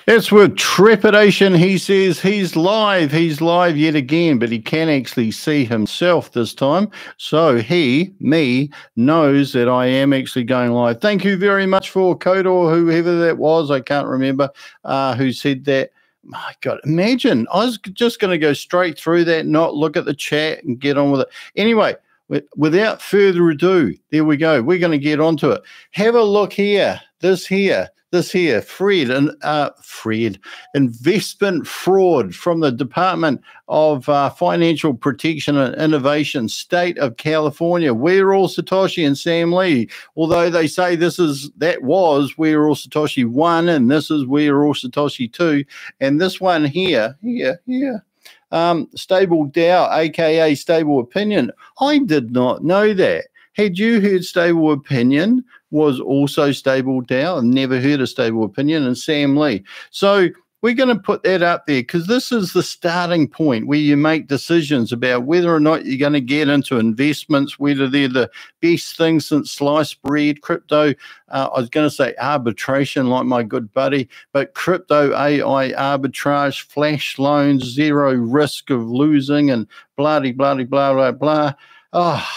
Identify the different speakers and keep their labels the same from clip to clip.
Speaker 1: It's with trepidation he says he's live yet again, but he can actually see himself this time. So me, knows that I am actually going live. Thank you very much for Kodor, whoever that was, I can't remember, who said that. My God, imagine, I was just going to go straight through that, not look at the chat and get on with it. Anyway, without further ado, there we go. We're going to get onto it. Have a look here, this here, Fred, investment fraud from the Department of Financial Protection and Innovation, State of California. We're All Satoshi and Sam Lee, although they say that was We're All Satoshi 1 and this is We're All Satoshi 2, and this one here, Stable Dow, aka Stable Opinion. I did not know that. Had you heard Stable Opinion was also Stable Dow? I've never heard of Stable Opinion, and Sam Lee. So we're going to put that up there because this is the starting point where you make decisions about whether or not you're going to get into investments, whether they're the best thing since sliced bread, crypto. I was going to say arbitration like my good buddy, but crypto, AI, arbitrage, flash loans, zero risk of losing, and blah, blah, blah, blah, blah. Oh,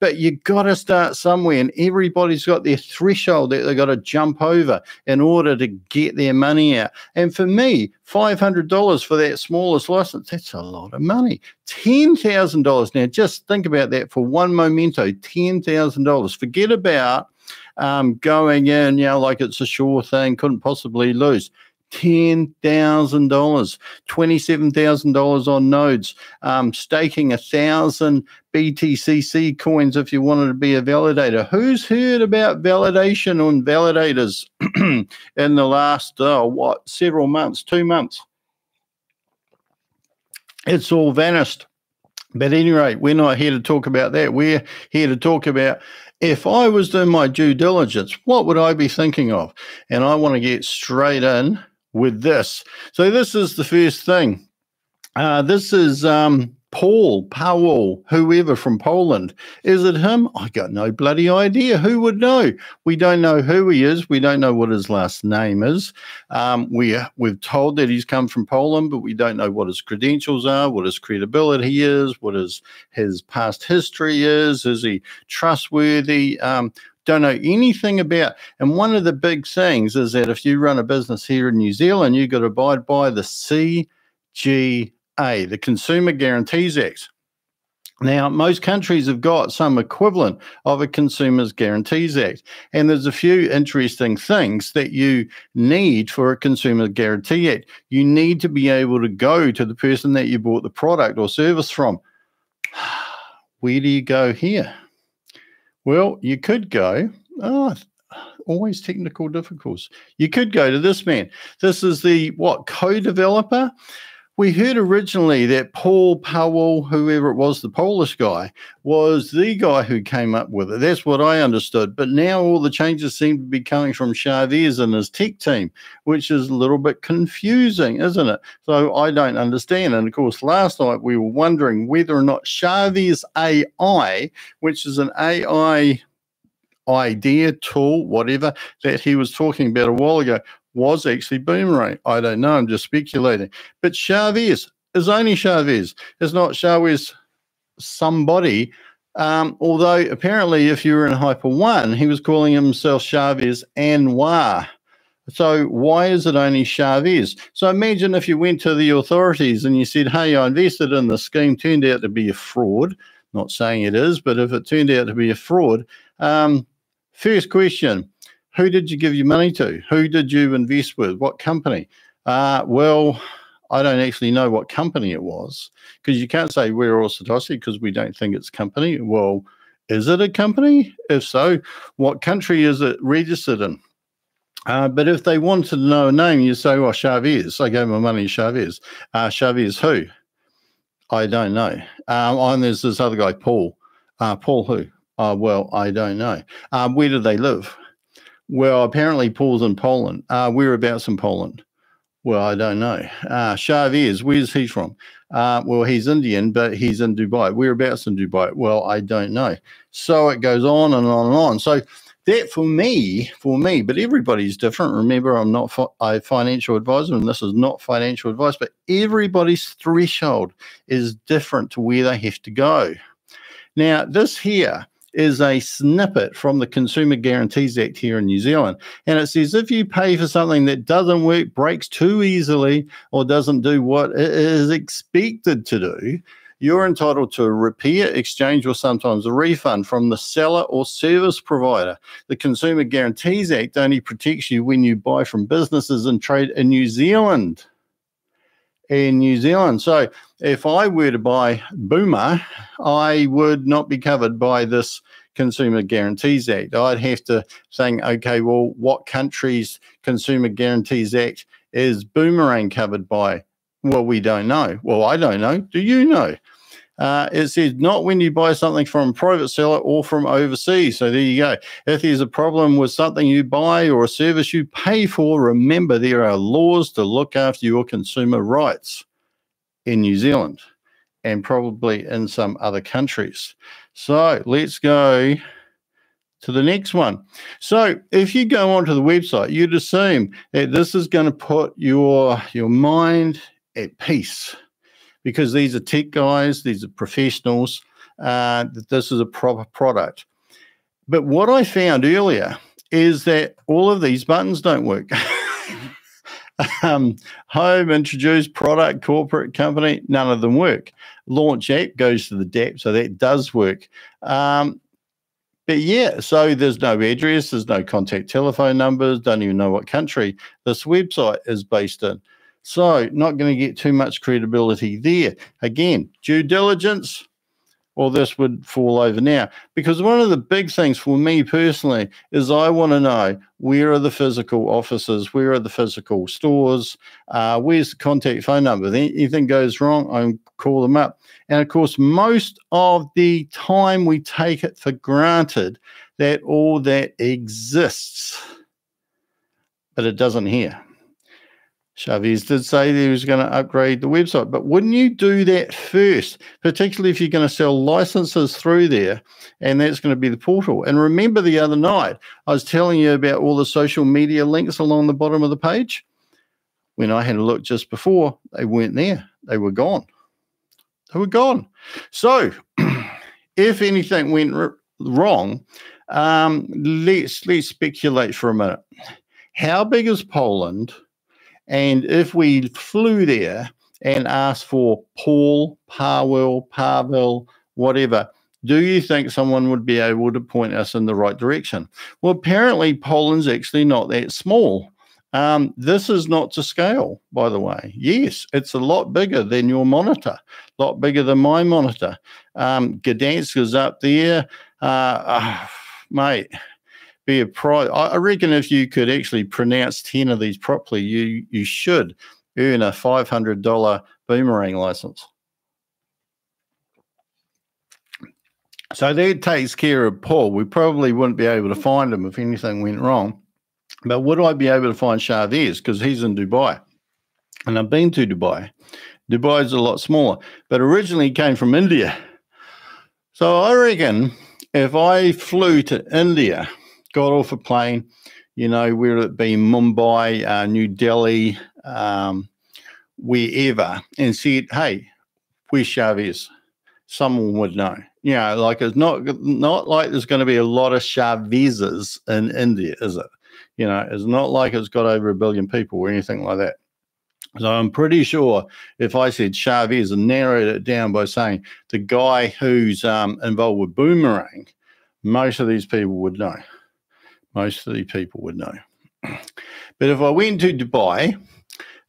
Speaker 1: but you got to start somewhere, and everybody's got their threshold that they got to jump over in order to get their money out. And for me, $500 for that smallest license, that's a lot of money. $10,000. Now, just think about that for one momento, $10,000. Forget about going in, like it's a sure thing, couldn't possibly lose. $10,000, $27,000 on nodes, staking 1,000 BTCC coins if you wanted to be a validator. Who's heard about validation on validators in the last, several months, 2 months? It's all vanished. But at any rate, we're not here to talk about that. We're here to talk about, if I was doing my due diligence, what would I be thinking of? And I want to get straight in with this. So this is the first thing. This is Paul Pow, whoever from Poland. Is it him? I got no bloody idea. Who would know? We don't know who he is. We don't know what his last name is. We've told that he's come from Poland, but we don't know what his credentials are, what his credibility is, what his past history is. Is he trustworthy? Don't know anything about. And one of the big things is that if you run a business here in New Zealand, you've got to abide by the CGA, the Consumer Guarantees Act. Now, most countries have got some equivalent of a Consumers Guarantees Act. And there's a few interesting things that you need for a Consumer Guarantee Act. You need to be able to go to the person that you bought the product or service from. Where do you go here? Well, you could go, always technical difficulties. You could go to this man. This is the, co-developer? We heard originally that Paul Pow, whoever it was, the Polish guy, was the guy who came up with it. That's what I understood. But now all the changes seem to be coming from Shavez and his tech team, which is a little bit confusing, isn't it? So I don't understand. And, of course, last night we were wondering whether or not Shavez AI, which is an AI idea tool, whatever, that he was talking about a while ago, was actually Boomerang. I don't know. I'm just speculating. But Shavez is only Shavez. It's not Shavez somebody. Although apparently if you were in Hyper 1, he was calling himself Shavez Anwar. So why is it only Shavez? So imagine if you went to the authorities and you said, hey, I invested in the scheme, turned out to be a fraud. Not saying it is, but if it turned out to be a fraud, first question, who did you give your money to? Who did you invest with? What company? Well, I don't actually know what company it was, because you can't say we're all Satoshi because we don't think it's company. Well, is it a company? If so, what country is it registered in? But if they wanted to know a name, you say, well, Shavez. I gave my money to Shavez. Shavez who? I don't know. And there's this other guy, Paul. Paul who? Well, I don't know. Where do they live? Well, apparently Paul's in Poland. Whereabouts in Poland? Well, I don't know. Shavez, where's he from? Well, he's Indian, but he's in Dubai. Whereabouts in Dubai? Well, I don't know. So it goes on and on and on. So that for me, but everybody's different. Remember, I'm not a financial advisor, and this is not financial advice, but everybody's threshold is different to where they have to go. Now, this here is a snippet from the Consumer Guarantees Act here in New Zealand. And it says if you pay for something that doesn't work, breaks too easily, or doesn't do what it is expected to do, you're entitled to a repair, exchange, or sometimes a refund from the seller or service provider. The Consumer Guarantees Act only protects you when you buy from businesses and trade in New Zealand. So if I were to buy Boomer, I would not be covered by this Consumer Guarantees Act. I'd have to think, okay, well, what country's Consumer Guarantees Act is Boomerang covered by? Well, we don't know. Well, I don't know. Do you know? It says not when you buy something from a private seller or from overseas. So there you go. If there's a problem with something you buy or a service you pay for, remember there are laws to look after your consumer rights in New Zealand and probably in some other countries. So let's go to the next one. So if you go onto the website, you'd assume that this is going to put your mind at peace, because these are tech guys, these are professionals, that this is a proper product. But what I found earlier is that all of these buttons don't work. Home, introduce, product, corporate, company, none of them work. Launch app goes to the DAP, so that does work. But yeah, so there's no address, there's no contact telephone numbers, don't even know what country this website is based in. So not going to get too much credibility there. Again, due diligence, well, this would fall over now, because one of the big things for me personally is I want to know where are the physical offices, where are the physical stores, where's the contact phone number. If anything goes wrong, I call them up. And of course, most of the time we take it for granted that all that exists, but it doesn't here. Shavez did say that he was going to upgrade the website, but wouldn't you do that first, particularly if you're going to sell licenses through there, and that's going to be the portal? And remember the other night, I was telling you about all the social media links along the bottom of the page. When I had a look just before, they weren't there. They were gone. They were gone. So if anything went wrong, let's speculate for a minute. How big is Poland? And if we flew there and asked for Paul, Pavel, whatever, do you think someone would be able to point us in the right direction? Well, apparently Poland's actually not that small. This is not to scale, by the way. Yes, it's a lot bigger than your monitor, a lot bigger than my monitor. Gdansk is up there. Mate, be a prize. I reckon if you could actually pronounce 10 of these properly, you should earn a $500 Boomerang license. So that takes care of Paul. We probably wouldn't be able to find him if anything went wrong. But would I be able to find Shavez? Because he's in Dubai. And I've been to Dubai. Dubai is a lot smaller. But originally he came from India. So I reckon if I flew to India, got off a plane, you know, whether it be Mumbai, New Delhi, wherever, and said, hey, where's Shavez? Someone would know. You know, like it's not like there's going to be a lot of Shavezes in India, is it? You know, it's not like it's got over 1 billion people or anything like that. So I'm pretty sure if I said Shavez and narrowed it down by saying the guy who's involved with Boomerang, most of these people would know. Most of the people would know. But if I went to Dubai,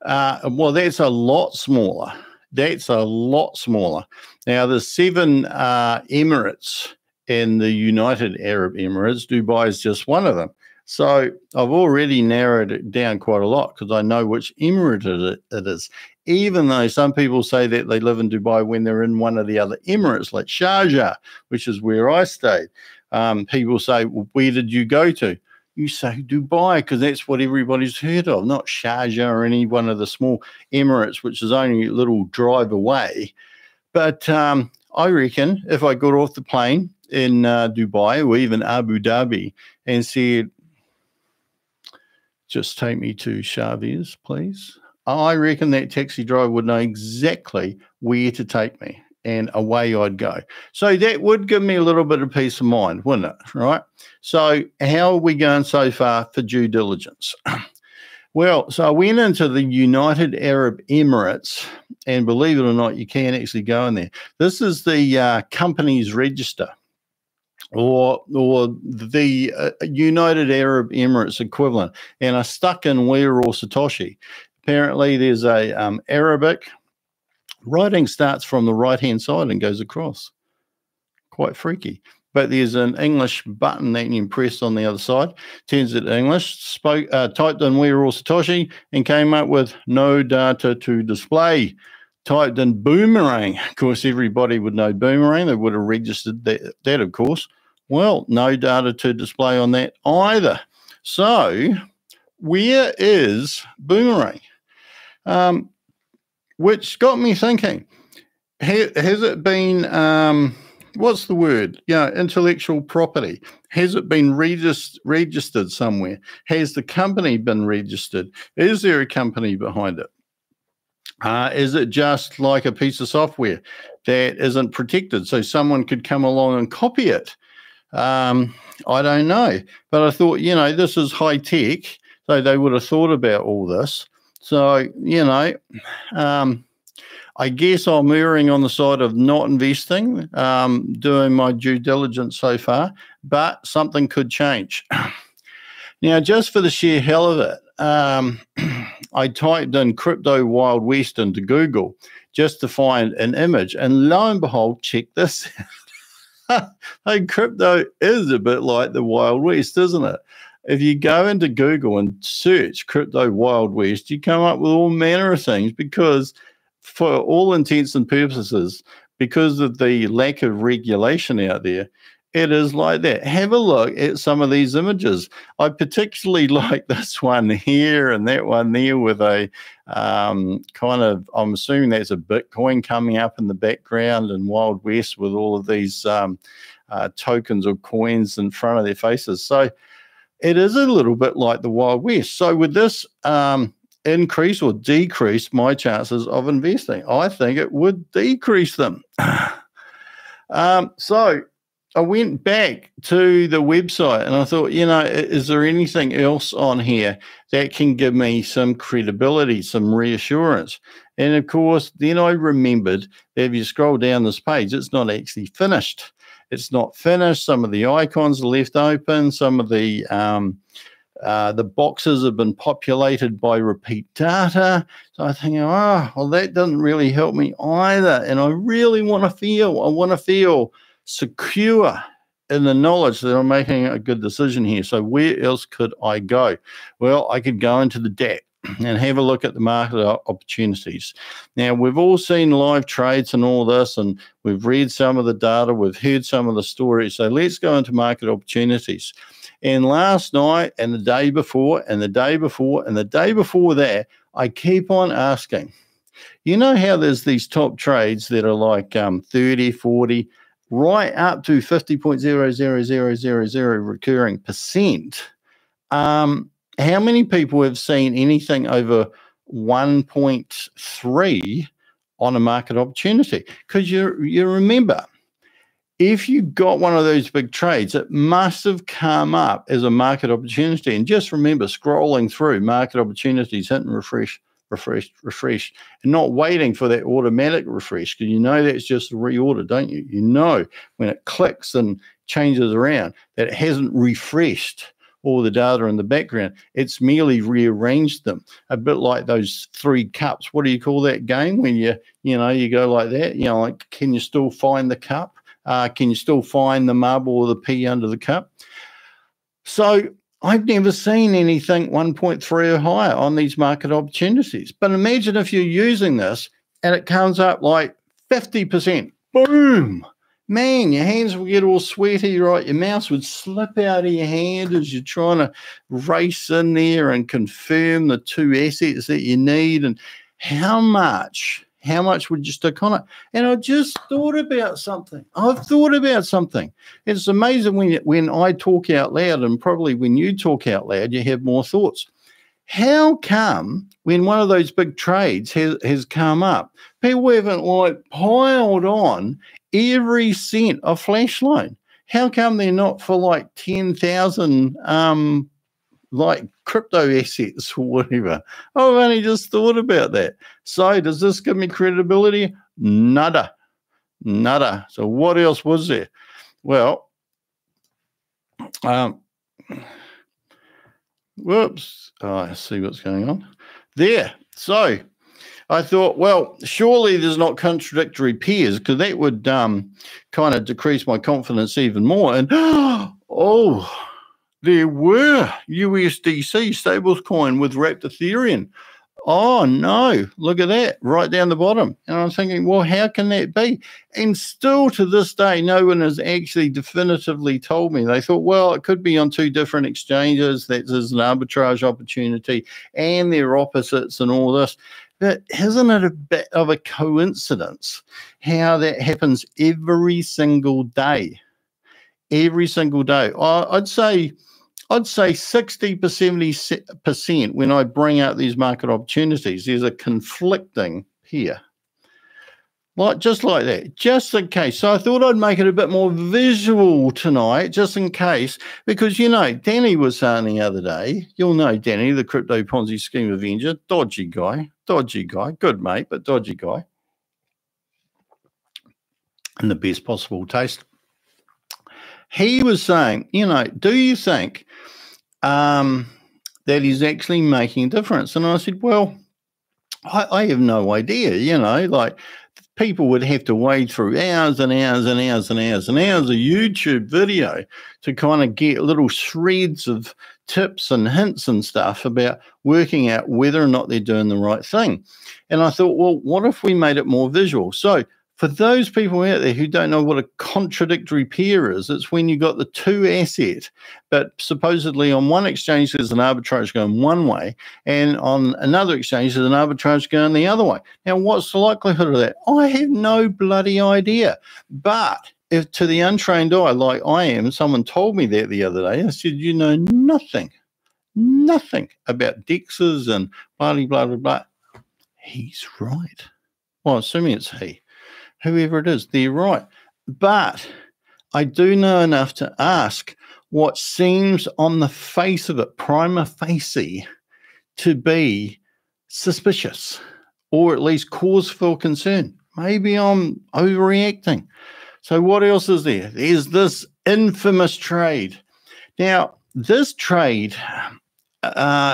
Speaker 1: well, that's a lot smaller. That's a lot smaller. Now, there's 7 Emirates in the United Arab Emirates. Dubai is just one of them. So I've already narrowed it down quite a lot because I know which emirate it is, even though some people say that they live in Dubai when they're in one of the other emirates, like Sharjah, which is where I stayed. People say, well, where did you go to? You say Dubai because that's what everybody's heard of, not Sharjah or any one of the small emirates, which is only a little drive away. But I reckon if I got off the plane in Dubai or even Abu Dhabi and said, just take me to Shavez, please, I reckon that taxi driver would know exactly where to take me, and away I'd go. So that would give me a little bit of peace of mind, wouldn't it? Right? So how are we going so far for due diligence? Well, so I went into the United Arab Emirates, and believe it or not, you can actually go in there. This is the company's register, or the United Arab Emirates equivalent. And I stuck in weareallsatoshi. Apparently, there's a Arabic. Writing starts from the right-hand side and goes across. Quite freaky. But there's an English button that you can press on the other side. Turns it to English. Typed in weareallsatoshi and came up with no data to display. Typed in Boomerang. Of course, everybody would know Boomerang. They would have registered that of course. Well, no data to display on that either. So, where is Boomerang? Which got me thinking, has it been, what's the word? Intellectual property. Has it been registered somewhere? Has the company been registered? Is there a company behind it? Is it just like a piece of software that isn't protected, so someone could come along and copy it? I don't know. But I thought, this is high tech, so they would have thought about all this. So, I guess I'm erring on the side of not investing, doing my due diligence so far, but something could change. Now, just for the sheer hell of it, I typed in crypto Wild West into Google just to find an image, and lo and behold, check this out. Hey, crypto is a bit like the Wild West, isn't it? If you go into Google and search crypto Wild West, you come up with all manner of things because, for all intents and purposes, because of the lack of regulation out there, it is like that. Have a look at some of these images. I particularly like this one here and that one there with a kind of, I'm assuming that's a Bitcoin coming up in the background, and Wild West with all of these tokens or coins in front of their faces. So it is a little bit like the Wild West. So would this increase or decrease my chances of investing? I think it would decrease them. So I went back to the website and I thought, is there anything else on here that can give me some credibility, some reassurance? And of course, then I remembered that if you scroll down this page, it's not actually finished. It's not finished. Some of the icons are left open. Some of the boxes have been populated by repeat data. So I think, that doesn't really help me either. And I really want to feel secure in the knowledge that I'm making a good decision here. So where else could I go? Well, I could go into the DAT and have a look at the market opportunities. Now, we've all seen live trades and all this, and we've read some of the data, we've heard some of the stories. So let's go into market opportunities. And last night and the day before and the day before and the day before that, I keep on asking, how there's these top trades that are like 30, 40, right up to 50.00000 recurring percent. How many people have seen anything over 1.3 on a market opportunity? Because you remember, if you got one of those big trades, it must have come up as a market opportunity. And just remember, scrolling through market opportunities, hitting refresh, and not waiting for that automatic refresh, because that's just a reorder, don't you? When it clicks and changes around that it hasn't refreshed all the data in the background. It's merely rearranged them, a bit like those three cups. What do you call that game when you go like that? Like, can you still find the cup? Can you still find the marble or the pea under the cup? So I've never seen anything 1.3 or higher on these market opportunities. But imagine if you're using this and it comes up like 50%. Boom! Man, your hands will get all sweaty, right? Your mouse would slip out of your hand as you're trying to race in there and confirm the two assets that you need. And how much How much would you stick on it? And I just thought about something. I've thought about something. It's amazing when I talk out loud, and probably when you talk out loud, you have more thoughts. How come when one of those big trades has come up, people haven't like piled on every cent of flash loan? How come they're not for like 10,000 like crypto assets or whatever? I've only just thought about that. So does this give me credibility? Nada. Nada. So what else was there? Well, whoops. Oh, I see what's going on there. So I thought, well, surely there's not contradictory pairs, because that would kind of decrease my confidence even more. And oh, there were USDC stablecoin with wrapped Ethereum. Oh, no, look at that, right down the bottom. And I'm thinking, well, how can that be? And still to this day, no one has actually definitively told me. They thought, well, it could be on two different exchanges. That there's an arbitrage opportunity and they're opposites and all this. But isn't it a bit of a coincidence how that happens every single day? Every single day. I'd say 60 to 70% when I bring out these market opportunities, there's a conflicting pair. Just like that, just in case. So I thought I'd make it a bit more visual tonight, just in case, because, you know, Danny was saying the other day, you'll know Danny, the crypto Ponzi scheme avenger, dodgy guy, good mate, but dodgy guy, and the best possible taste. He was saying, you know, do you think that he's actually making a difference? And I said, well, I have no idea, you know, like people would have to wade through hours and hours and hours and hours and hours of YouTube video to kind of get little shreds of tips and hints and stuff about working out whether or not they're doing the right thing. And I thought, well, what if we made it more visual? So for those people out there who don't know what a contradictory pair is, it's when you got the two assets, but supposedly on one exchange there's an arbitrage going one way, and on another exchange there's an arbitrage going the other way. Now, what's the likelihood of that? I have no bloody idea. But if to the untrained eye, like I am, someone told me that the other day, I said, you know nothing about dexes and blah, blah, blah, blah. He's right. Well, assuming it's he. Whoever it is, they're right. But I do know enough to ask what seems on the face of it, prima facie, to be suspicious, or at least cause for concern. Maybe I'm overreacting. So what else is there? There's this infamous trade. Now, this trade,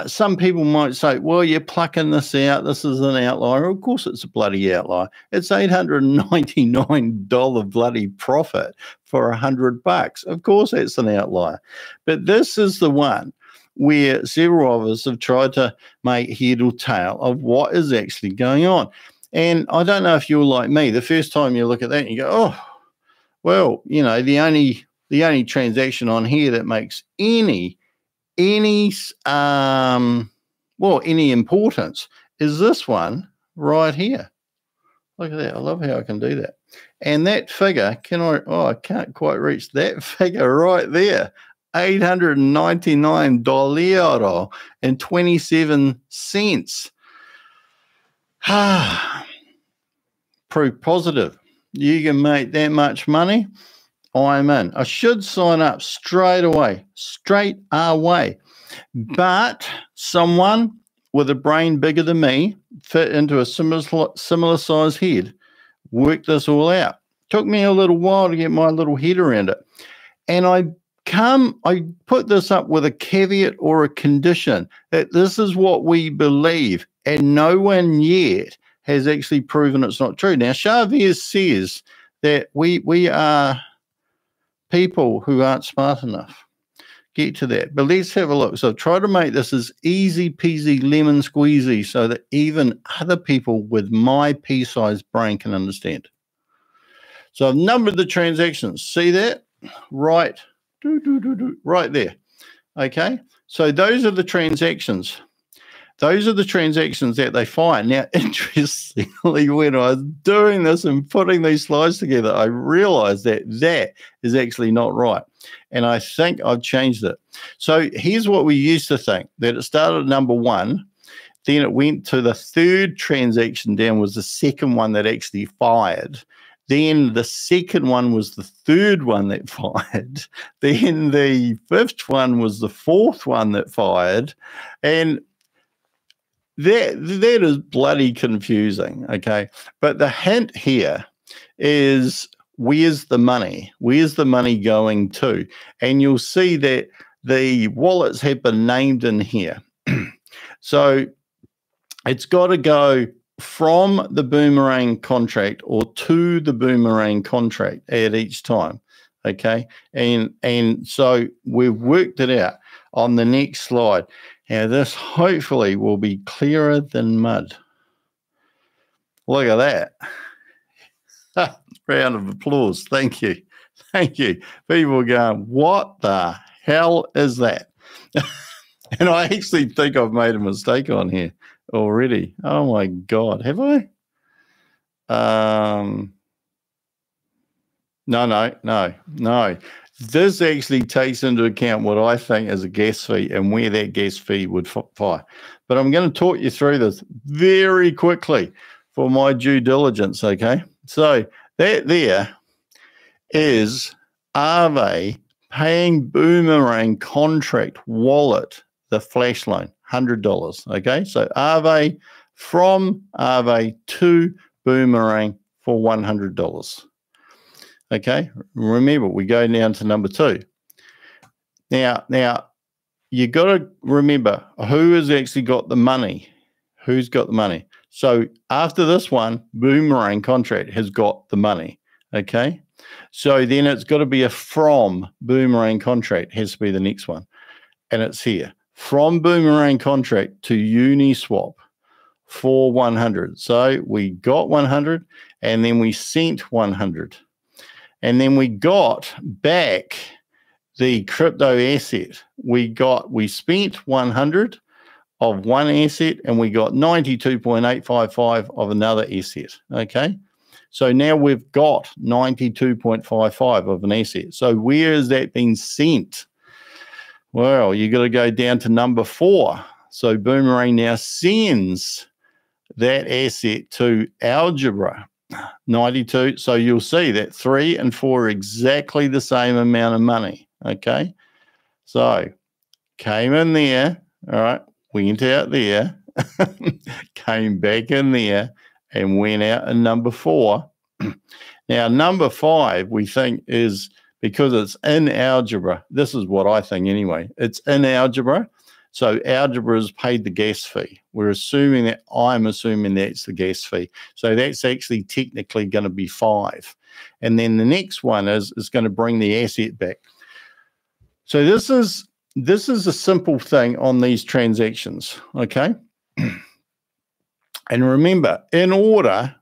Speaker 1: some people might say, well, you're plucking this out. This is an outlier. Of course it's a bloody outlier. It's $899 bloody profit for $100. Of course that's an outlier. But this is the one where several of us have tried to make head or tail of what is actually going on. And I don't know if you're like me. The first time you look at that and you go, oh, well, you know, the only transaction on here that makes any importance is this one right here. Look at that. I love how I can do that. And that figure, I can't quite reach that figure right there. $899.27. Proof positive. You can make that much money. I'm in. I should sign up straight away. But someone with a brain bigger than me fit into a similar size head, worked this all out. Took me a little while to get my little head around it. And I put this up with a caveat or a condition that this is what we believe, and no one yet has actually proven it's not true. Now, Shavez says that we are people who aren't smart enough. Get to that. But let's have a look. So try to make this as easy peasy lemon squeezy so that even other people with my pea-sized brain can understand. So I've numbered the transactions. See that? Right. Right there. Okay. So those are the transactions. those are the transactions that they find. Now, interestingly, when I was doing this and putting these slides together, I realized that that is actually not right. And I think I've changed it. So here's what we used to think, that it started at number 1, then it went to the third transaction down was the second one that actually fired. Then the second one was the third one that fired. Then the fifth one was the fourth one that fired. And that is bloody confusing, okay? But the hint here is, where's the money? Where's the money going to? And you'll see that the wallets have been named in here. So it's got to go from the Boomerang contract or to the Boomerang contract at each time, okay? And so we've worked it out on the next slide. Now, this hopefully will be clearer than mud. Look at that. Round of applause. Thank you. Thank you. People going, what the hell is that? And I actually think I've made a mistake on here already. Oh my God, have I? No. This actually takes into account what I think is a gas fee and where that gas fee would fire. But I'm going to talk you through this very quickly for my due diligence, okay? So that there is Aave paying Boomerang contract wallet the flash loan, $100, okay? So Aave, from Aave to Boomerang for $100, okay? Remember, we go down to number 2. Now you got to remember who has actually got the money. Who's got the money? So after this one, Boomerang contract has got the money, okay? So then it's got to be a from Boomerang contract, has to be the next one. And it's here. From Boomerang contract to Uniswap for 100. So we got 100 and then we sent 100. And then we got back the crypto asset. We spent 100 of one asset and we got 92.855 of another asset. Okay. So now we've got 92.55 of an asset. So where has that been sent? Well, you got to go down to number 4. So Boomerang now sends that asset to Algebra 92. So you'll see that 3 and 4 are exactly the same amount of money. Okay. So came in there. All right. Went out there, came back in there, and went out in number 4. Now, number 5, we think, is because it's in Algebra. This is what I think anyway. It's in Algebra. So Algebra has paid the gas fee. I'm assuming that's the gas fee. So that's actually technically going to be 5. And then the next one is going to bring the asset back. So this is a simple thing on these transactions, okay? And remember, in order,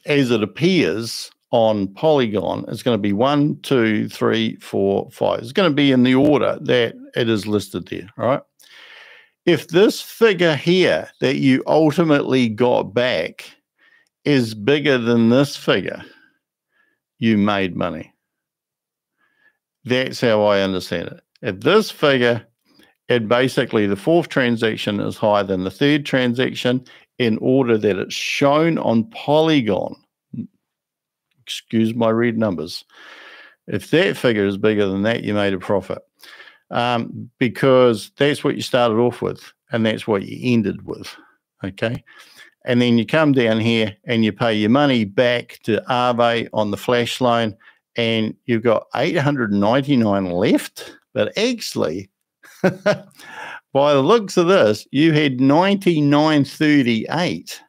Speaker 1: as it appears on Polygon, it's going to be 1, 2, 3, 4, 5. It's going to be in the order that it is listed there, all right? If this figure here that you ultimately got back is bigger than this figure, you made money. That's how I understand it. If this figure, and basically the 4th transaction is higher than the 3rd transaction in order that it's shown on Polygon, excuse my red numbers, if that figure is bigger than that, you made a profit, because that's what you started off with and that's what you ended with, okay? And then you come down here and you pay your money back to Aave on the flash loan and you've got 899 left. But actually, by the looks of this, you had 9938.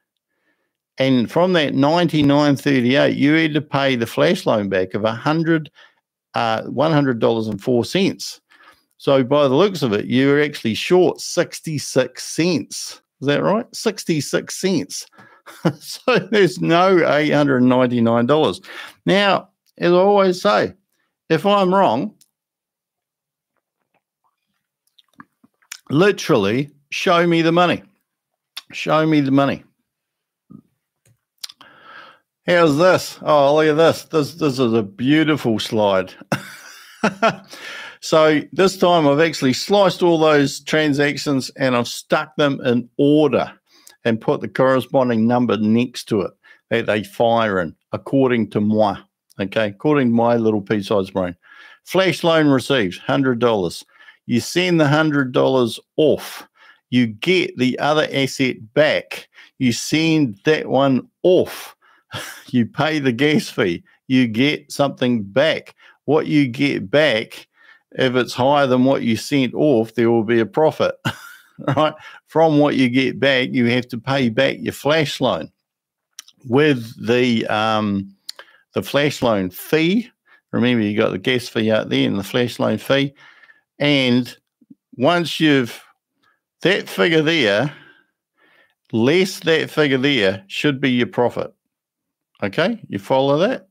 Speaker 1: And from that 9938, you had to pay the flash loan back of $100.04. So by the looks of it, you're actually short 66 cents. Is that right? 66 cents. So there's no $899. Now, as I always say, if I'm wrong, literally, show me the money. Show me the money. How's this? Oh, look at this. This is a beautiful slide. So this time I've actually sliced all those transactions and I've stuck them in order and put the corresponding number next to it that they fire in according to moi, okay, according to my little pea-sized brain. Flash loan received, $100. You send the $100 off. You get the other asset back. You send that one off. You pay the gas fee. You get something back. What you get back, if it's higher than what you sent off, there will be a profit, right? From what you get back, you have to pay back your flash loan with the flash loan fee. Remember, you got the gas fee out there and the flash loan fee. And once you've that figure there, less that figure there should be your profit. Okay, you follow that?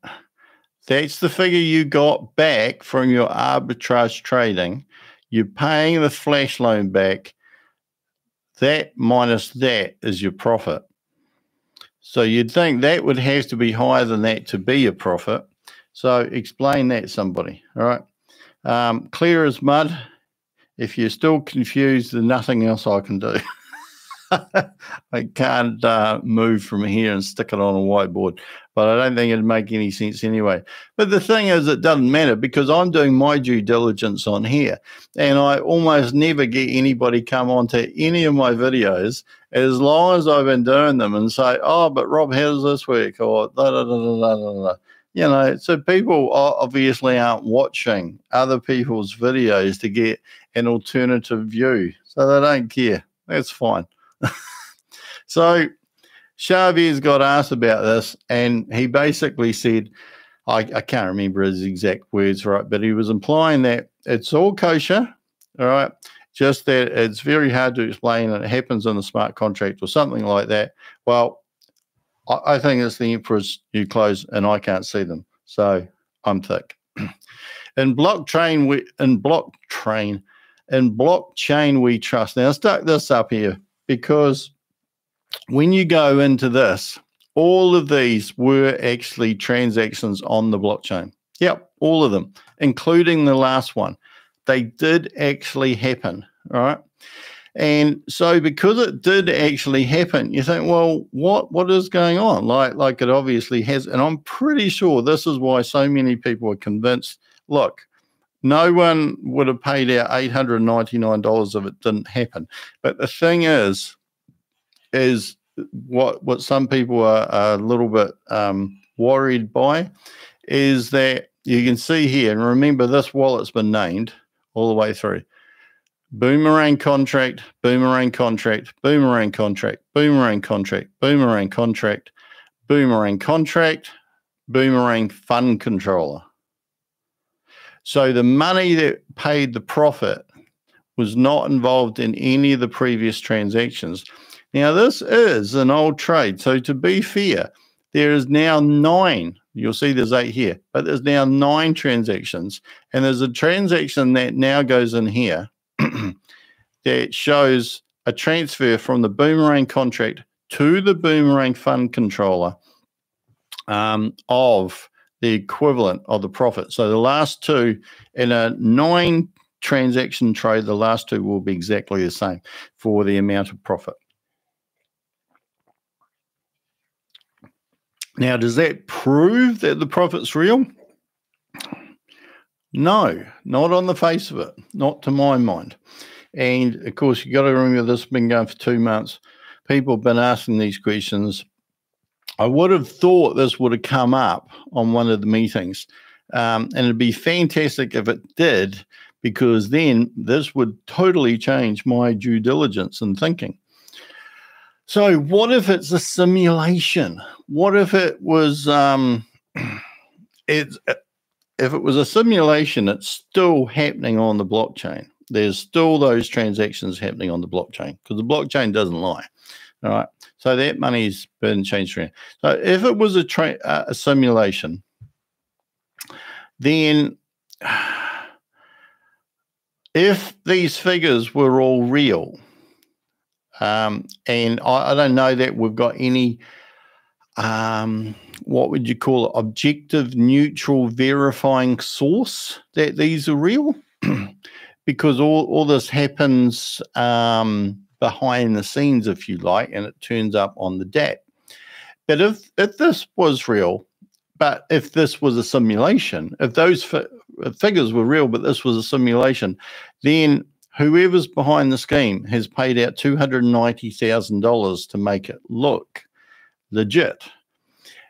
Speaker 1: That's the figure you got back from your arbitrage trading. You're paying the flash loan back. That minus that is your profit. So you'd think that would have to be higher than that to be a profit. So explain that to somebody, all right? Clear as mud. If you're still confused, there's nothing else I can do. I can't move from here and stick it on a whiteboard, but I don't think it'd make any sense anyway. But the thing is, it doesn't matter because I'm doing my due diligence on here, and I almost never get anybody come onto any of my videos as long as I've been doing them and say, oh, but Rob, how does this work? Or da, da, da, da, da, da, da. You know, so people obviously aren't watching other people's videos to get an alternative view, so they don't care. That's fine. So Shavez got asked about this, and he basically said, I can't remember his exact words, right, but he was implying that it's all kosher, all right, just that it's very hard to explain and it happens in the smart contract or something like that. Well, I think it's the emperor's new clothes and I can't see them, so I'm thick. In blockchain we trust. Now I stuck this up here because when you go into this, all of these were actually transactions on the blockchain. Yep, all of them, including the last one. They did actually happen, all right? And so because it did actually happen, you think, well, what is going on? Like it obviously has. And I'm pretty sure this is why so many people are convinced, look, no one would have paid out $899 if it didn't happen. But the thing is what some people are a little bit worried by is that you can see here, and remember this wallet's been named all the way through. Boomerang contract, boomerang contract, boomerang contract, boomerang contract, boomerang contract, boomerang contract, boomerang fund controller. So the money that paid the profit was not involved in any of the previous transactions. Now, this is an old trade. So to be fair, there is now 9. You'll see there's 8 here, but there's now 9 transactions. And there's a transaction that now goes in here that shows a transfer from the Boomerang contract to the Boomerang fund controller of the equivalent of the profit. So the last 2 in a 9 transaction trade, the last 2 will be exactly the same for the amount of profit. Now, does that prove that the profit's real? No, not on the face of it, not to my mind. And of course, you got to remember this has been going for 2 months. People have been asking these questions. I would have thought this would have come up on one of the meetings. And it'd be fantastic if it did, because then this would totally change my due diligence and thinking. So what if it's a simulation? What if it was if it was a simulation, it's still happening on the blockchain. There's still those transactions happening on the blockchain because the blockchain doesn't lie. All right. So that money's been changed around. So if it was a simulation, then if these figures were all real, And I don't know that we've got any, what would you call it, objective, neutral, verifying source that these are real, because all this happens behind the scenes, if you like, and it turns up on the DAT. But if this was real, but if this was a simulation, if those figures were real, but this was a simulation, then whoever's behind the scheme has paid out $290,000 to make it look legit.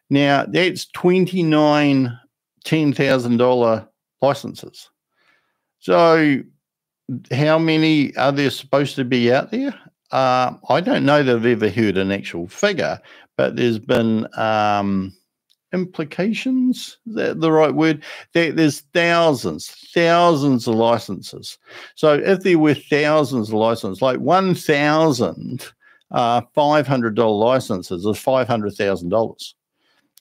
Speaker 1: Now, that's 29 $10,000 licenses. So how many are there supposed to be out there? I don't know that I've ever heard an actual figure, but there's been implications, is that the right word? There's thousands of licenses. So if there were thousands of licenses, like 1,000 $500 licenses is $500,000.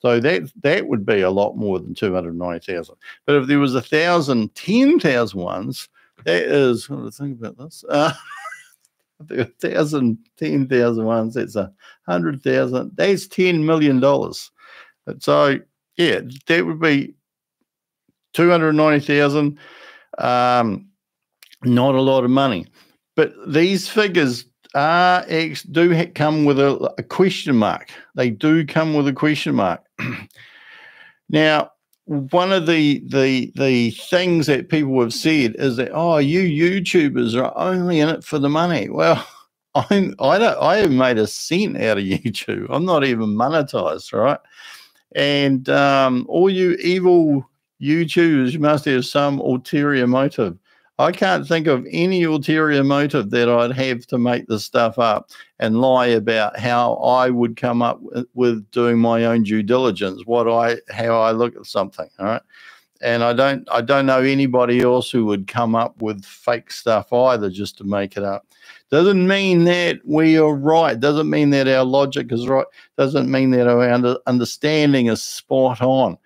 Speaker 1: So that would be a lot more than 290,000. But if there was 1,000 10,000 ones, that is, what do I think about this? If there were 1,000 10,000 ones, that's 100,000. That's $10 million. So yeah, that would be 290,000. Not a lot of money, but these figures do come with a question mark. They do come with a question mark. Now, one of the things that people have said is that, oh, you YouTubers are only in it for the money. Well, I haven't made a cent out of YouTube. I'm not even monetized, right? And all you evil YouTubers must have some ulterior motive. I can't think of any ulterior motive that I'd have to make this stuff up and lie about how I would come up with doing my own due diligence, how I look at something. All right. And I don't know anybody else who would come up with fake stuff either just to make it up. Doesn't mean that we are right. Doesn't mean that our logic is right. Doesn't mean that our understanding is spot on.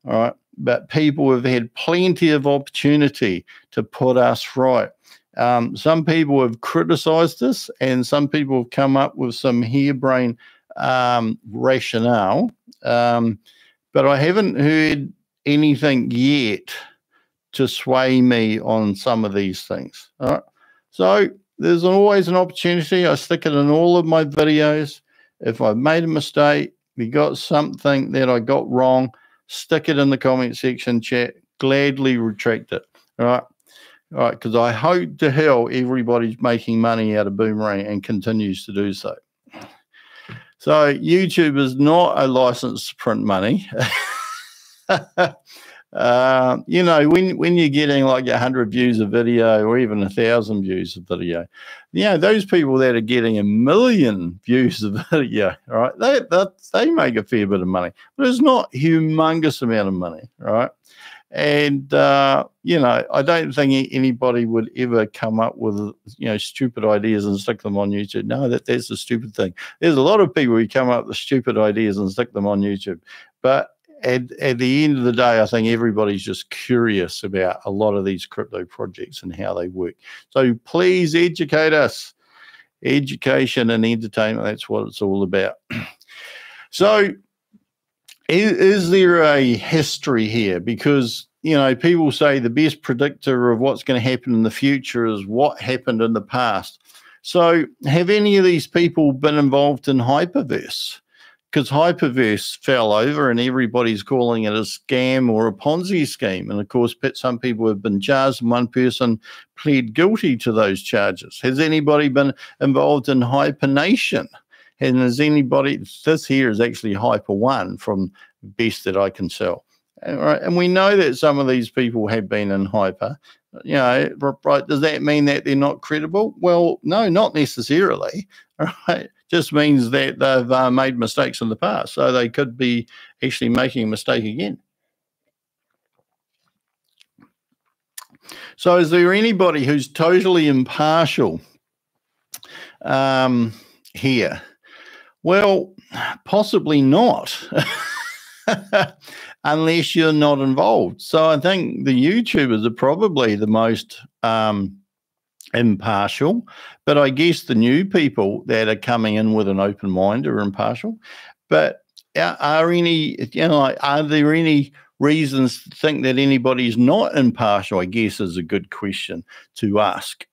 Speaker 1: All right. But people have had plenty of opportunity to put us right. Some people have criticized us, and some people have come up with some harebrained rationale. But I haven't heard anything yet to sway me on some of these things. All right. So there's always an opportunity. I stick it in all of my videos. If I've made a mistake, we got something that I got wrong, stick it in the comment section, chat, gladly retract it. All right. All right. Because I hope to hell everybody's making money out of Boomerang and continues to do so. So YouTube is not a license to print money. You know, when you're getting like 100 views a video or even 1,000 views of video, you know, those people that are getting 1 million views of video, right, they make a fair bit of money, but it's not humongous amount of money, right? And, you know, I don't think anybody would ever come up with, you know, stupid ideas and stick them on YouTube. No, that's a stupid thing. There's a lot of people who come up with stupid ideas and stick them on YouTube. But at the end of the day, I think everybody's just curious about a lot of these crypto projects and how they work. So please educate us. Education and entertainment, that's what it's all about. So is there a history here? Because, you know, people say the best predictor of what's going to happen in the future is what happened in the past. So have any of these people been involved in Hyperverse? Because Hyperverse fell over and everybody's calling it a scam or a Ponzi scheme. And, of course, some people have been charged and one person pled guilty to those charges. Has anybody been involved in Hypernation? And has anybody – this here is actually Hyper One from best that I can sell. And we know that some of these people have been in Hyper. You know, right? Does that mean that they're not credible? Well, no, not necessarily. All right. Just means that they've made mistakes in the past. So they could be actually making a mistake again. So is there anybody who's totally impartial here? Well, possibly not. Unless you're not involved. So I think the YouTubers are probably the most impartial, but I guess the new people that are coming in with an open mind are impartial. But are there any reasons to think that anybody's not impartial? I guess is a good question to ask.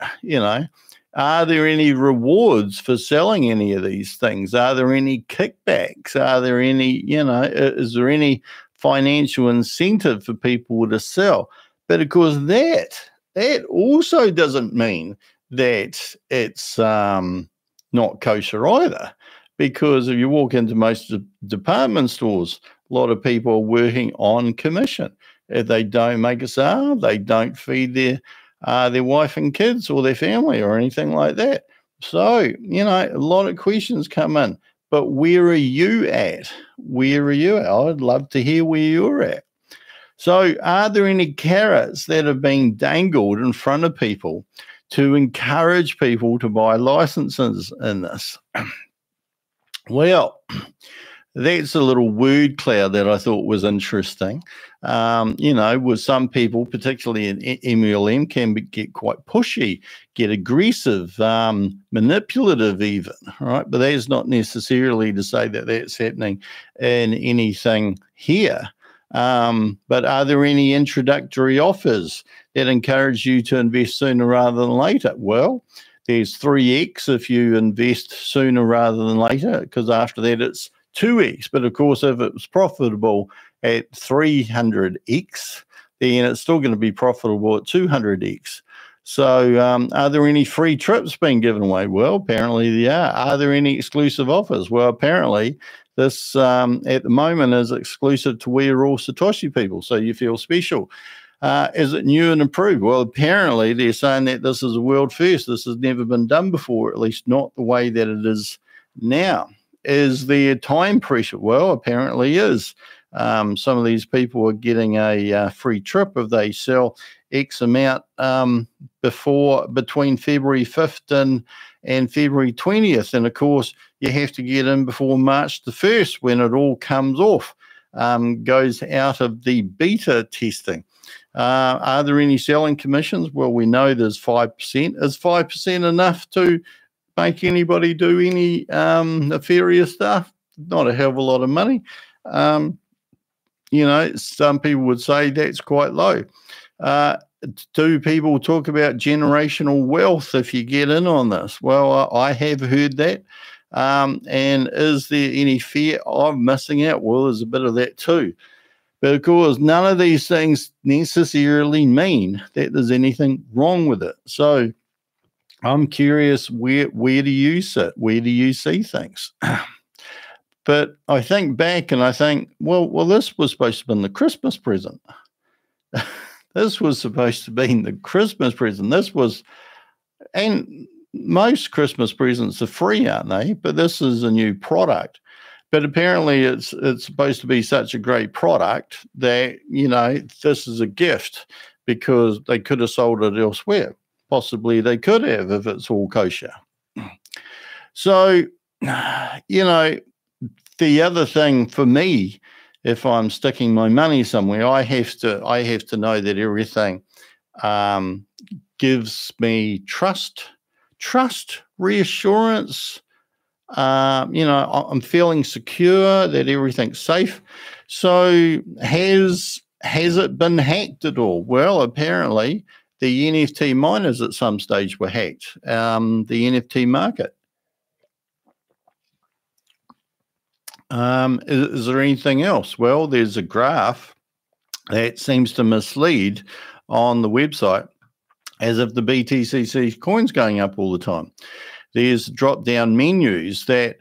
Speaker 1: Are there any rewards for selling any of these things? Are there any kickbacks? Are there any, is there any financial incentive for people to sell? But of course, that also doesn't mean that it's not kosher either. Because if you walk into most department stores, a lot of people are working on commission. If they don't make a sale, they don't feed their wife and kids or their family or anything like that. So, a lot of questions come in. But where are you at? Where are you at? I'd love to hear where you're at. So are there any carrots that have been dangled in front of people to encourage people to buy licenses in this? Well, that's a little word cloud that I thought was interesting. With some people, particularly in MLM, can get quite pushy, get aggressive, manipulative even, right? But that is not necessarily to say that that's happening in anything here. But are there any introductory offers that encourage you to invest sooner rather than later? Well, there's 3x if you invest sooner rather than later, because after that it's 2x. But of course, if it's profitable at 300x, then it's still going to be profitable at 200x. So are there any free trips being given away? Well, apparently there are. Are there any exclusive offers? Well, apparently this at the moment is exclusive to We Are All Satoshi people, so you feel special. Is it new and improved? Well, apparently they're saying that this is a world first. This has never been done before, at least not the way that it is now. Is there time pressure? Well, apparently is. Some of these people are getting a free trip if they sell X amount between February 5th and February 20th. And of course, you have to get in before March the 1st when it all comes off, goes out of the beta testing. Are there any selling commissions? Well, we know there's 5%. Is 5% enough to make anybody do any nefarious stuff? Not a hell of a lot of money. Some people would say that's quite low. Do people talk about generational wealth if you get in on this? Well, I have heard that. And is there any fear of missing out? Well, there's a bit of that too. But of course, none of these things necessarily mean that there's anything wrong with it. So I'm curious, where do you sit? Where do you see things? But I think back and I think, well, this was supposed to have been the Christmas present. This was supposed to be the Christmas present. And most Christmas presents are free, aren't they? But this is a new product. But apparently it's supposed to be such a great product that, this is a gift because they could have sold it elsewhere. Possibly they could have if it's all kosher. So, the other thing for me, if I'm sticking my money somewhere, I have to know that everything gives me trust, reassurance. I'm feeling secure that everything's safe. So has it been hacked at all? Well, apparently the NFT miners at some stage were hacked, the NFT market. Is there anything else? Well, there's a graph that seems to mislead on the website as if the BTCC coin's going up all the time. There's drop-down menus that,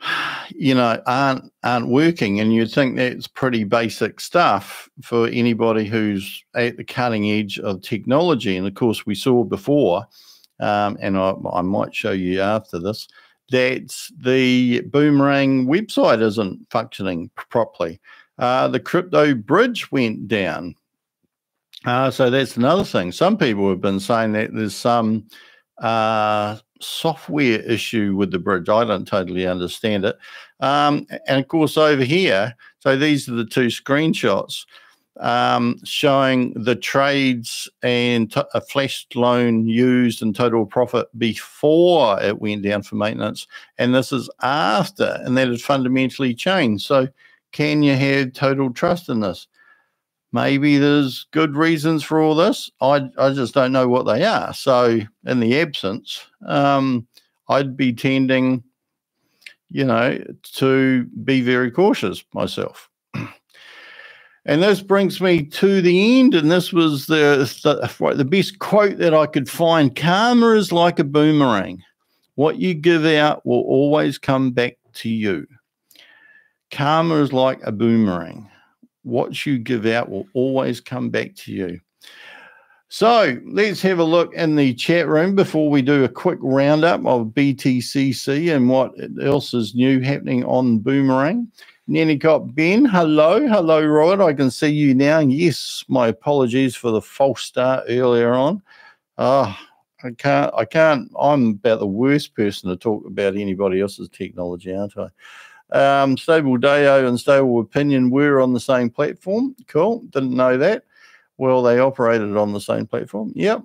Speaker 1: aren't working, and you'd think that's pretty basic stuff for anybody who's at the cutting edge of technology. And of course, we saw before, and I might show you after this, that the Boomerang website isn't functioning properly. The crypto bridge went down. So that's another thing. Some people have been saying that there's some software issue with the bridge. I don't totally understand it. And of course, over here, so these are the two screenshots. showing the trades and a flash loan used and total profit before it went down for maintenance, and this is after, and that has fundamentally changed. So can you have total trust in this? Maybe there's good reasons for all this. I just don't know what they are. So in the absence, I'd be tending, to be very cautious myself. And this brings me to the end, and this was the best quote that I could find. Karma is like a boomerang. What you give out will always come back to you. Karma is like a boomerang. What you give out will always come back to you. So let's have a look in the chat room before we do a quick roundup of BTCC and what else is new happening on Boomerang. And then you got Ben. Hello, Rod. I can see you now. Yes, my apologies for the false start earlier on. I can't. I'm about the worst person to talk about anybody else's technology, aren't I? Stable Deo and Stable Opinion were on the same platform. Cool. Didn't know that. Well, they operated on the same platform. Yep.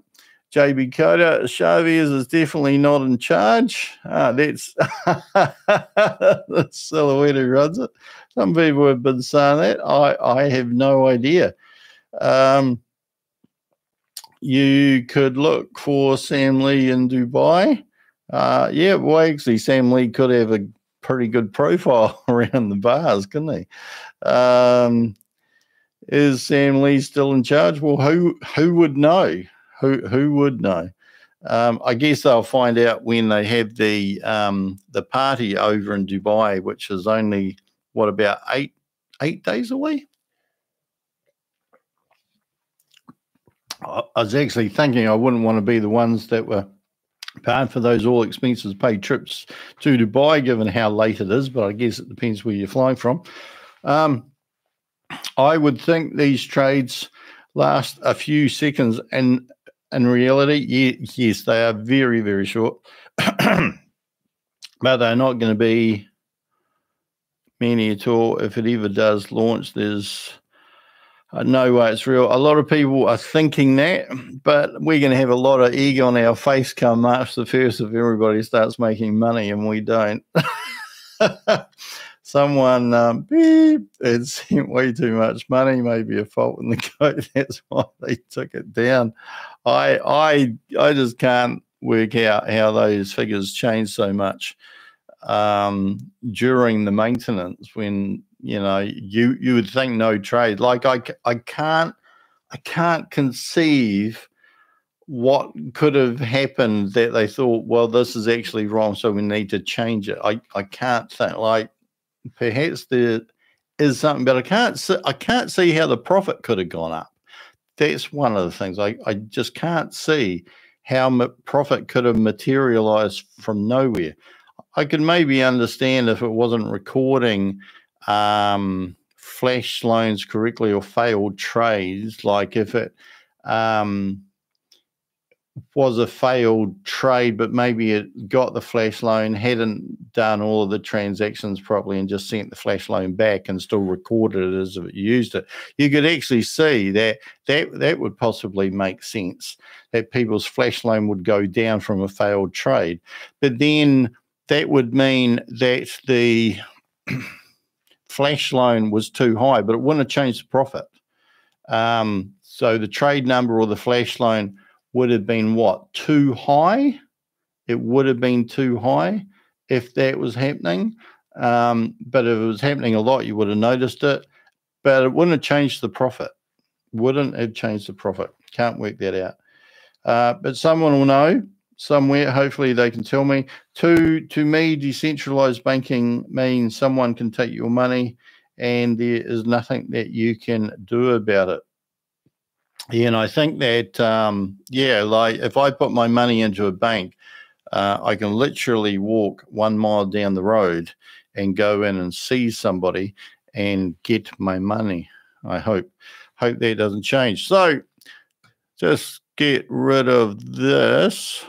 Speaker 1: JB Coda, Shavez is definitely not in charge. That's the silhouette who runs it. Some people have been saying that. I have no idea. You could look for Sam Lee in Dubai. Yeah, well, actually, Sam Lee could have a pretty good profile around the bars, couldn't he? Is Sam Lee still in charge? Well, who would know? Who would know? I guess they'll find out when they have the party over in Dubai, which is only about eight days away. I was actually thinking I wouldn't want to be the ones that were paying for those all expenses paid trips to Dubai, given how late it is. But I guess it depends where you're flying from. I would think these trades last a few seconds, and in reality, yes, they are very, very short, but they're not going to be many at all. If it ever does launch, there's no way it's real. A lot of people are thinking that, but we're going to have a lot of egg on our face come March the 1st if everybody starts making money and we don't. Someone had sent way too much money, maybe a fault in the code. That's why they took it down. I just can't work out how those figures change so much during the maintenance when you would think no trade. Like I can't conceive what could have happened that they thought, well, this is actually wrong, so we need to change it. I can't think, like, perhaps there is something, but I can't see how the profit could have gone up. That's one of the things. I just can't see how profit could have materialized from nowhere. I could maybe understand if it wasn't recording flash loans correctly or failed trades, like if it was a failed trade, but maybe it got the flash loan, hadn't done all of the transactions properly and just sent the flash loan back and still recorded it as if it used it. You could actually see that would possibly make sense, that people's flash loan would go down from a failed trade. But then that would mean that the flash loan was too high, but it wouldn't have changed the profit. So the trade number or the flash loan would have been what? Too high? It would have been too high if that was happening. But if it was happening a lot, you would have noticed it. But it wouldn't have changed the profit. Wouldn't have changed the profit. Can't work that out. But someone will know somewhere. Hopefully they can tell me. To me, decentralized banking means someone can take your money and there is nothing that you can do about it. Yeah, and I think that, like if I put my money into a bank, I can literally walk 1 mile down the road and go in and see somebody and get my money. I hope that doesn't change. So just get rid of this.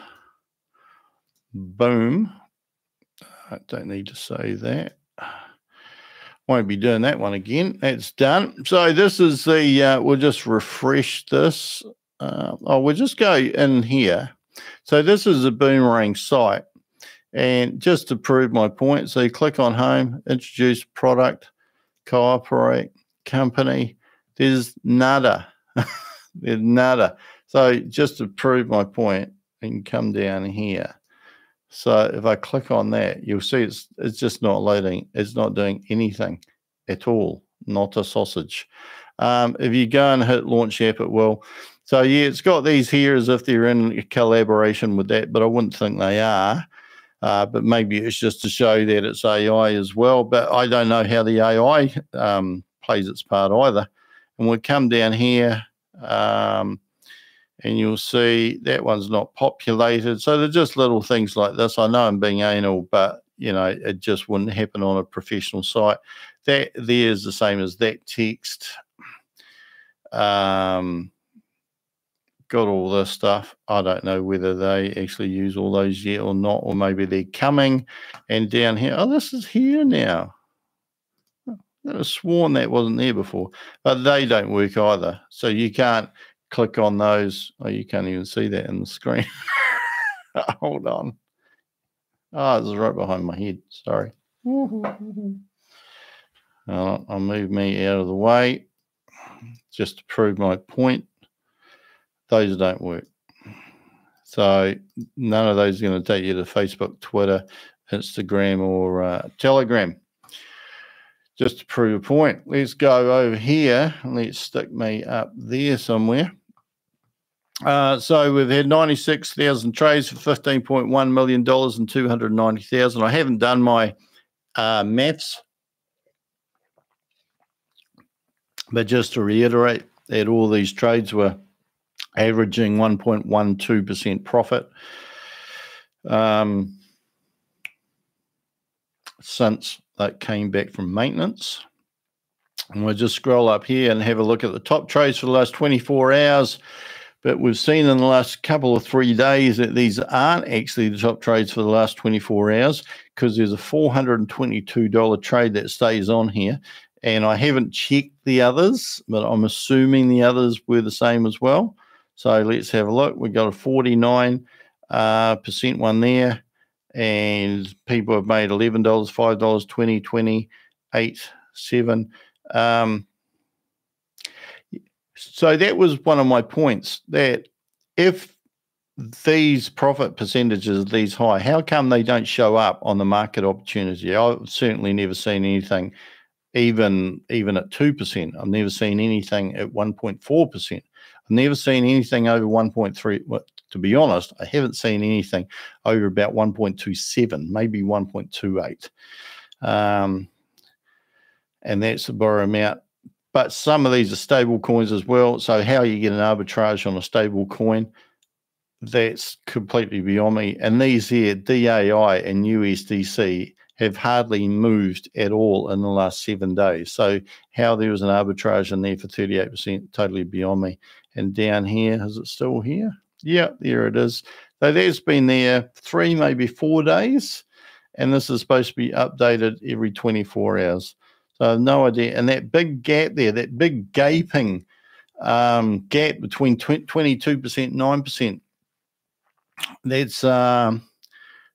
Speaker 1: Boom. I don't need to say that. Won't be doing that one again. That's done. So this is the, we'll just refresh this. We'll just go in here. So this is a Boomerang site. And just to prove my point, so you click on home, introduce product, cooperate, company. There's nada. There's nada. So just to prove my point, I can come down here. So if I click on that, you'll see it's just not loading. It's not doing anything at all, not a sausage. If you go and hit launch app, it will. So yeah, it's got these here as if they're in collaboration with that, but I wouldn't think they are. But maybe it's just to show that it's AI as well. But I don't know how the AI plays its part either. And we'll come down here. And you'll see that one's not populated. So they're just little things like this. I know I'm being anal, but, you know, it just wouldn't happen on a professional site. That there is the same as that text. Got all this stuff. I don't know whether they actually use all those yet or not, or maybe they're coming. And down here, oh, this is here now. I have sworn that wasn't there before. But they don't work either. So you can't click on those. Oh, you can't even see that in the screen. Hold on. Oh, it's right behind my head. Sorry. I'll move me out of the way just to prove my point. Those don't work. So none of those are going to take you to Facebook, Twitter, Instagram, or Telegram. Just to prove a point. Let's go over here and let's stick me up there somewhere. So we've had 96,000 trades for $15.1 million and 290,000. I haven't done my maths, but just to reiterate that all these trades were averaging 1.12% profit since that came back from maintenance. And we'll just scroll up here and have a look at the top trades for the last 24 hours. But we've seen in the last couple of 3 days that these aren't actually the top trades for the last 24 hours, because there's a $422 trade that stays on here. And I haven't checked the others, but I'm assuming the others were the same as well. So let's have a look. We've got a 49% one there. And people have made $11, $5, 20, 20, 8, 7. So that was one of my points, that if these profit percentages are these high, how come they don't show up on the market opportunity? I've certainly never seen anything even at 2%. I've never seen anything at 1.4%. I've never seen anything over 1.3. Well, to be honest, I haven't seen anything over about 1.27, maybe 1.28. And that's the borrow amount. But some of these are stable coins as well. So how you get an arbitrage on a stable coin, that's completely beyond me. And these here, DAI and USDC, have hardly moved at all in the last 7 days. So how there was an arbitrage in there for 38%, totally beyond me. And down here, is it still here? Yeah, there it is. So that's been there 3, maybe 4 days. And this is supposed to be updated every 24 hours. So I have no idea. And that big gap there, that big gaping gap between 22% and 9%, that's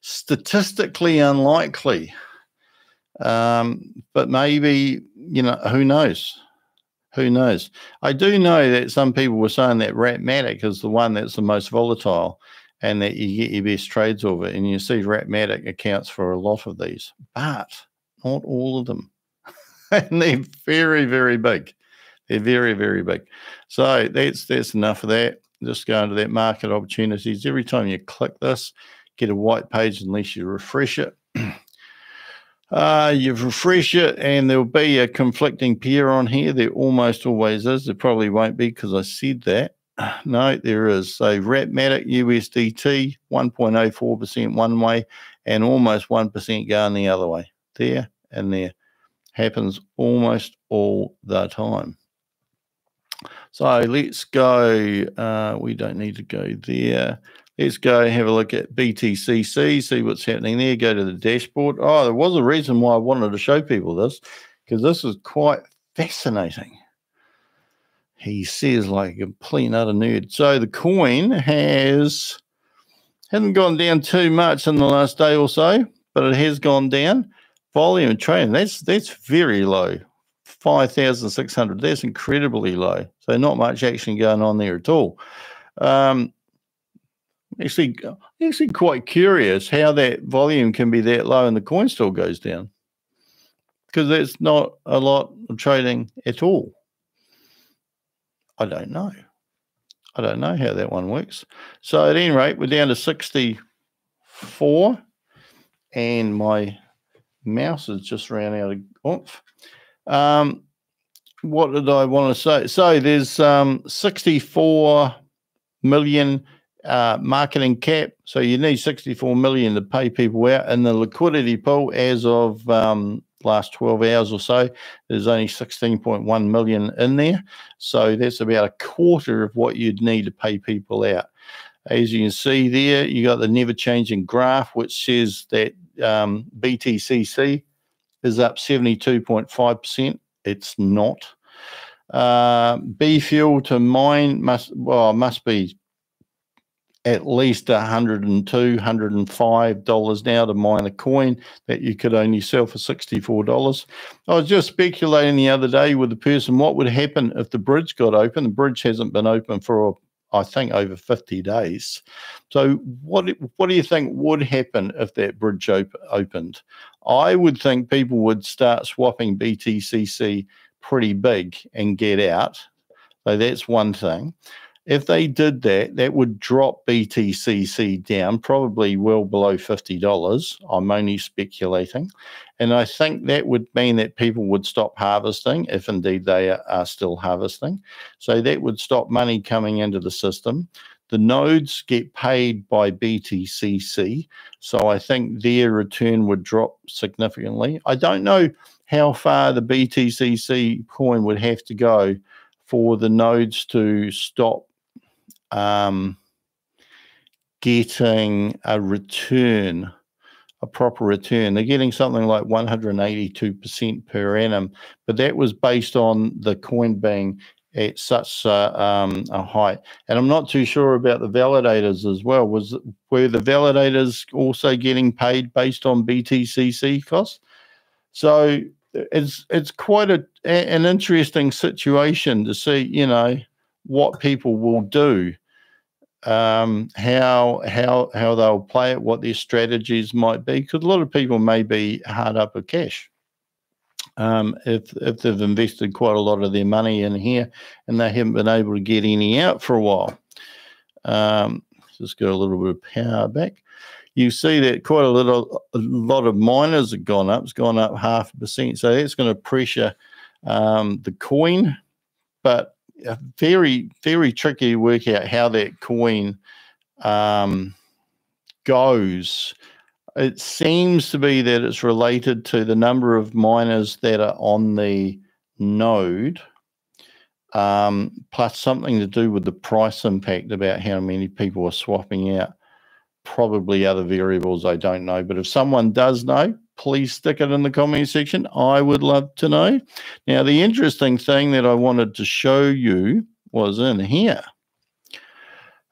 Speaker 1: statistically unlikely. But maybe, you know, who knows? Who knows? I do know that some people were saying that Ratmatic is the one that's the most volatile and that you get your best trades over it. And you see Ratmatic accounts for a lot of these, but not all of them. And they're very, very big. They're very, very big. So that's enough of that. Just go into that market opportunities. Every time you click this, get a white page unless you refresh it. You've refreshed it, and there'll be a conflicting pair on here. There almost always is. There probably won't be because I said that. No, there is. So Ratmatic USDT, 1.04% one way and almost 1% going the other way. There and there. Happens almost all the time. So let's go. We don't need to go there. Let's go have a look at BTCC, see what's happening there. Go to the dashboard. Oh, there was a reason why I wanted to show people this, because this is quite fascinating. He says like a complete and utter nerd. So the coin hasn't gone down too much in the last day or so, but it has gone down. Volume of trading, that's very low. 5,600. That's incredibly low. So not much action going on there at all. Actually quite curious how that volume can be that low and the coin still goes down, because that's not a lot of trading at all. I don't know. I don't know how that one works. So at any rate, we're down to 64, and my mouse has just ran out of oomph. What did I want to say? So there's 64 million marketing cap. So you need 64 million to pay people out. And the liquidity pool as of last 12 hours or so, there's only 16.1 million in there. So that's about a quarter of what you'd need to pay people out. As you can see there, you got the never changing graph, which says that BTCC is up 72.5%. It's not. B fuel to mine must be at least $102, $105 now to mine a coin that you could only sell for $64. I was just speculating the other day with the person what would happen if the bridge got open. The bridge hasn't been open for, I think, over 50 days. So what do you think would happen if that bridge opened? I would think people would start swapping BTCC pretty big and get out. So that's one thing. If they did that, that would drop BTCC down probably well below $50. I'm only speculating. And I think that would mean that people would stop harvesting, if indeed they are still harvesting. So that would stop money coming into the system. The nodes get paid by BTCC, so I think their return would drop significantly. I don't know how far the BTCC coin would have to go for the nodes to stop getting a return, a proper return. They're getting something like 182% per annum, but that was based on the coin being at such a height. And I'm not too sure about the validators as well. Were the validators also getting paid based on BTCC costs? So it's quite an interesting situation to see, you know, what people will do, how they'll play it, what their strategies might be, because a lot of people may be hard up with cash. If they've invested quite a lot of their money in here and they haven't been able to get any out for a while. Just go a little bit of power back. You see that quite a lot of miners have gone up. It's gone up 0.5%. So that's going to pressure the coin, but very, very tricky to work out how that coin goes. It seems to be that it's related to the number of miners that are on the node, plus something to do with the price impact about how many people are swapping out. Probably other variables, I don't know. But if someone does know, please stick it in the comment section. I would love to know. Now, the interesting thing that I wanted to show you was in here.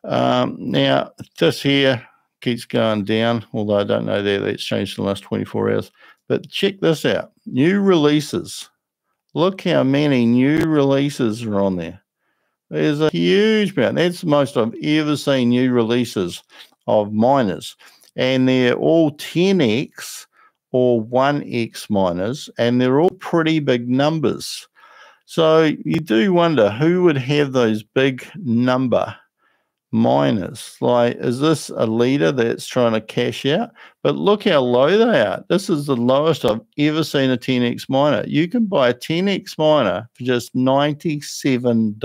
Speaker 1: Now, this here keeps going down, although I don't know that that's changed in the last 24 hours. But check this out. New releases. Look how many new releases are on there. There's a huge amount. That's the most I've ever seen new releases of miners. And they're all 10x or 1x miners, and they're all pretty big numbers. So you do wonder who would have those big number miners. Like, is this a leader that's trying to cash out? But look how low they are. This is the lowest I've ever seen a 10x miner. You can buy a 10x miner for just $97.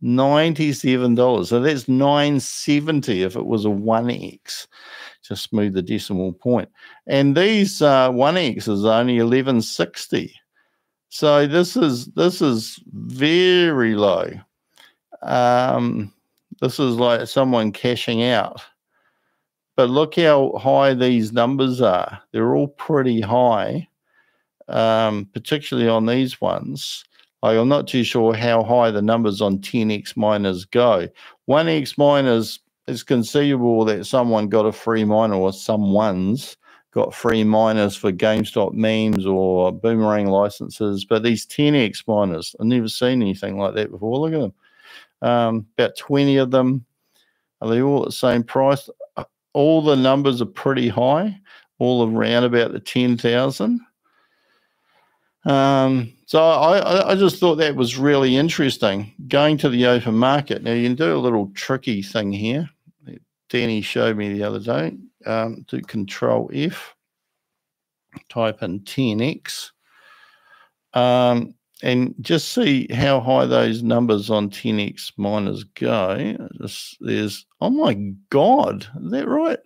Speaker 1: $97. So that's $970 if it was a 1x. Just smooth the decimal point. And these 1x's are only $11.60. So this is very low. This is like someone cashing out. But look how high these numbers are. They're all pretty high. particularly on these ones. Like, I'm not too sure how high the numbers on 10x miners go. 1x miners, it's conceivable that someone got a free miner, or someone's got free miners for GameStop memes or Boomerang licenses. But these 10x miners, I've never seen anything like that before. Look at them. About 20 of them. Are they all at the same price? All the numbers are pretty high, all around about the 10,000. So I just thought that was really interesting, going to the open market. Now, you can do a little tricky thing here. Danny showed me the other day. Do Control F, type in 10x, and just see how high those numbers on 10x miners go. There's, oh my God, is that right?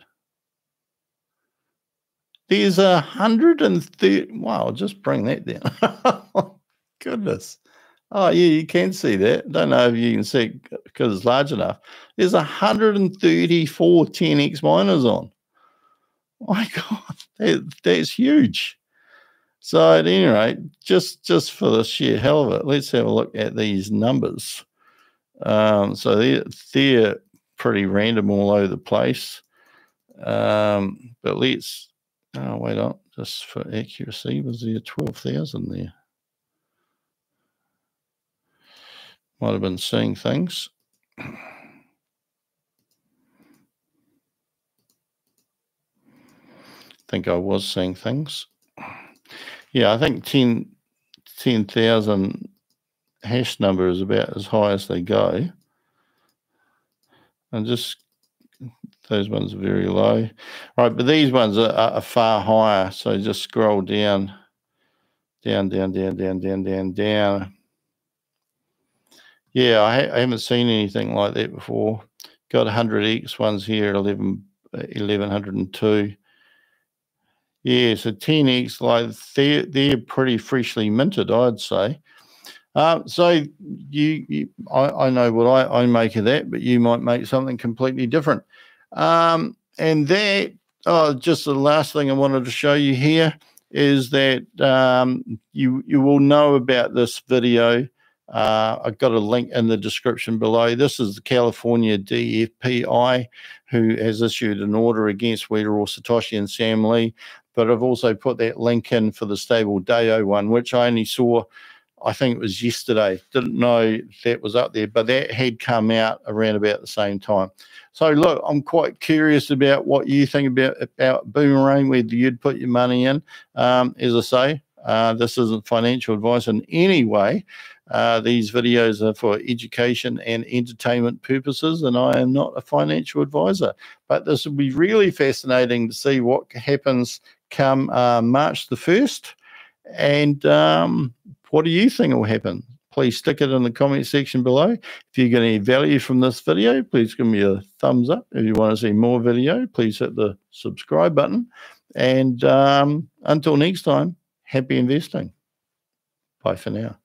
Speaker 1: There's 130. Wow, I'll just bring that down. Goodness. Oh, yeah, you can see that. Don't know if you can see it because it's large enough. There's 134 10x miners on. My God, that's huge. So at any rate, just for the sheer hell of it, let's have a look at these numbers. So they're pretty random all over the place. But let's, oh, wait on, just for accuracy, was there 12,000 there? Might have been seeing things. Think I was seeing things. Yeah, I think 10,000 hash number is about as high as they go. And just, those ones are very low. Right, but these ones are far higher. So just scroll down, down. Yeah, I haven't seen anything like that before. Got 100x ones here, 1102. Yeah, so 10x, like they're pretty freshly minted, I'd say. So I know what I make of that, but you might make something completely different. And that, just the last thing I wanted to show you here is that you will know about this video. I've got a link in the description below. This is the California DFPI, who has issued an order against weareallsatoshi and Sam Lee. But I've also put that link in for the Stable Dayo one, which I only saw, I think it was yesterday. Didn't know that was up there, but that had come out around about the same time. So look, I'm quite curious about what you think about Boomerang, whether you'd put your money in. As I say, this isn't financial advice in any way. These videos are for education and entertainment purposes, and I am not a financial advisor. But this will be really fascinating to see what happens come March the 1st. And what do you think will happen? Please stick it in the comment section below. If you get any value from this video, please give me a thumbs up. If you want to see more video, please hit the subscribe button. And until next time, happy investing. Bye for now.